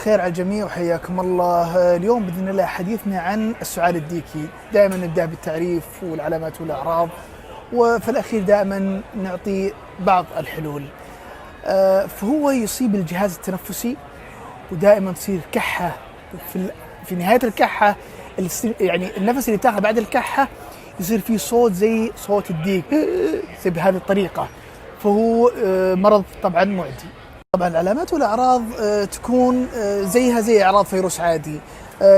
الخير على الجميع وحياكم الله. اليوم بإذن الله حديثنا عن السعال الديكي. دائما نبدأ بالتعريف والعلامات والأعراض، وفي الأخير دائما نعطي بعض الحلول. فهو يصيب الجهاز التنفسي، ودائما تصير كحة في نهاية الكحة، يعني النفس اللي بتاخذه بعد الكحة يصير فيه صوت زي صوت الديك، زي بهذه الطريقة. فهو مرض طبعا معدي. طبعا العلامات والأعراض تكون زيها زي أعراض فيروس عادي،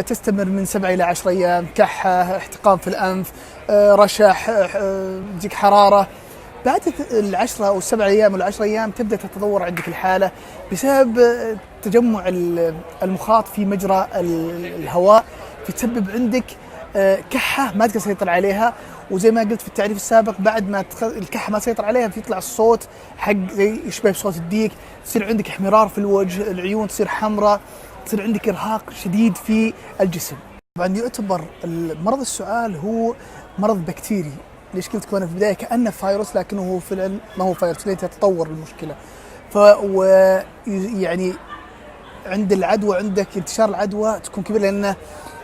تستمر من 7 إلى 10 أيام. كحة، احتقان في الأنف، رشح، تجيك حرارة. بعد 10 أو 7 أيام ولا 10 أيام تبدأ تتطور عندك الحالة بسبب تجمع المخاط في مجرى الهواء، فتسبب عندك كحة ما تقدر تسيطر عليها. وزي ما قلت في التعريف السابق، بعد ما الكحة ما تسيطر عليها فيطلع الصوت حق زي يشبه صوت الديك، تصير عندك احمرار في الوجه، العيون تصير حمراء، تصير عندك إرهاق شديد في الجسم. طبعا يعتبر مرض السعال هو مرض بكتيري. ليش قلت لكم أنا في البداية كأنه فيروس، لكنه هو في العلم ما هو فيروس، لين تتطور المشكلة. يعني عند العدوى، عندك انتشار العدوى تكون كبيرة، لأنه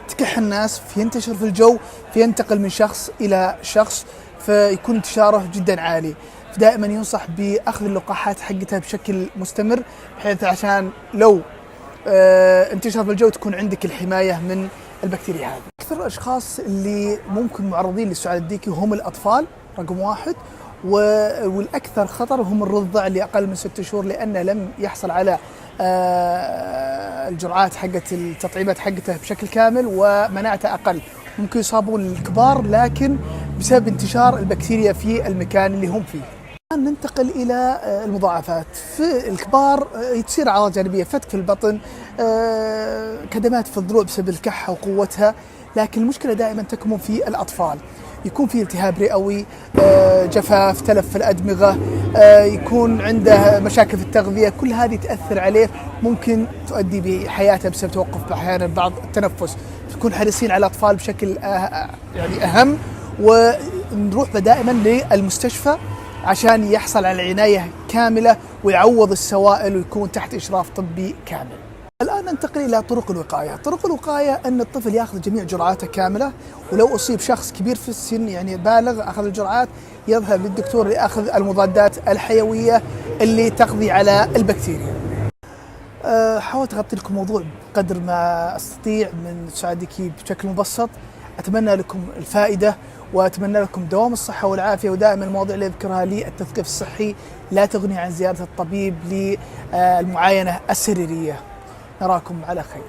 تكح الناس، فينتشر في الجو، فينتقل من شخص إلى شخص، فيكون انتشاره جدا عالي. فدائما ينصح بأخذ اللقاحات حقتها بشكل مستمر، بحيث عشان لو انتشر في الجو تكون عندك الحماية من البكتيريا هذه. أكثر الأشخاص اللي ممكن معرضين للسعال الديكي هم الأطفال رقم 1، والأكثر خطر هم الرضع اللي أقل من 6 شهور، لأنه لم يحصل على الجرعات حقت التطعيمات حقته بشكل كامل ومناعته أقل. ممكن يصابون الكبار، لكن بسبب انتشار البكتيريا في المكان اللي هم فيه. ننتقل إلى المضاعفات. في الكبار تصير أعراض جانبية، فتك في البطن، كدمات في الضلوع بسبب الكحة وقوتها. لكن المشكلة دائما تكمن في الأطفال، يكون في التهاب رئوي، جفاف، تلف في الأدمغة، يكون عنده مشاكل في التغذية. كل هذه تأثر عليه، ممكن تؤدي بحياته بسبب توقف أحيانا بعض التنفس. تكون حريصين على الأطفال بشكل يعني أهم، ونروح دائما للمستشفى عشان يحصل على عناية كاملة ويعوض السوائل ويكون تحت إشراف طبي كامل. الآن ننتقل إلى طرق الوقاية. طرق الوقاية أن الطفل يأخذ جميع جرعاته كاملة، ولو أصيب شخص كبير في السن يعني بالغ أخذ الجرعات، يذهب للدكتور لأخذ المضادات الحيوية اللي تقضي على البكتيريا. حاولت أغطي لكم موضوع بقدر ما أستطيع من السعال الديكي بشكل مبسط. أتمنى لكم الفائدة، وأتمنى لكم دوام الصحة والعافية. ودائما المواضيع اللي أذكرها للتثقيف الصحي لا تغني عن زيارة الطبيب للمعاينة السريرية. نراكم على خير.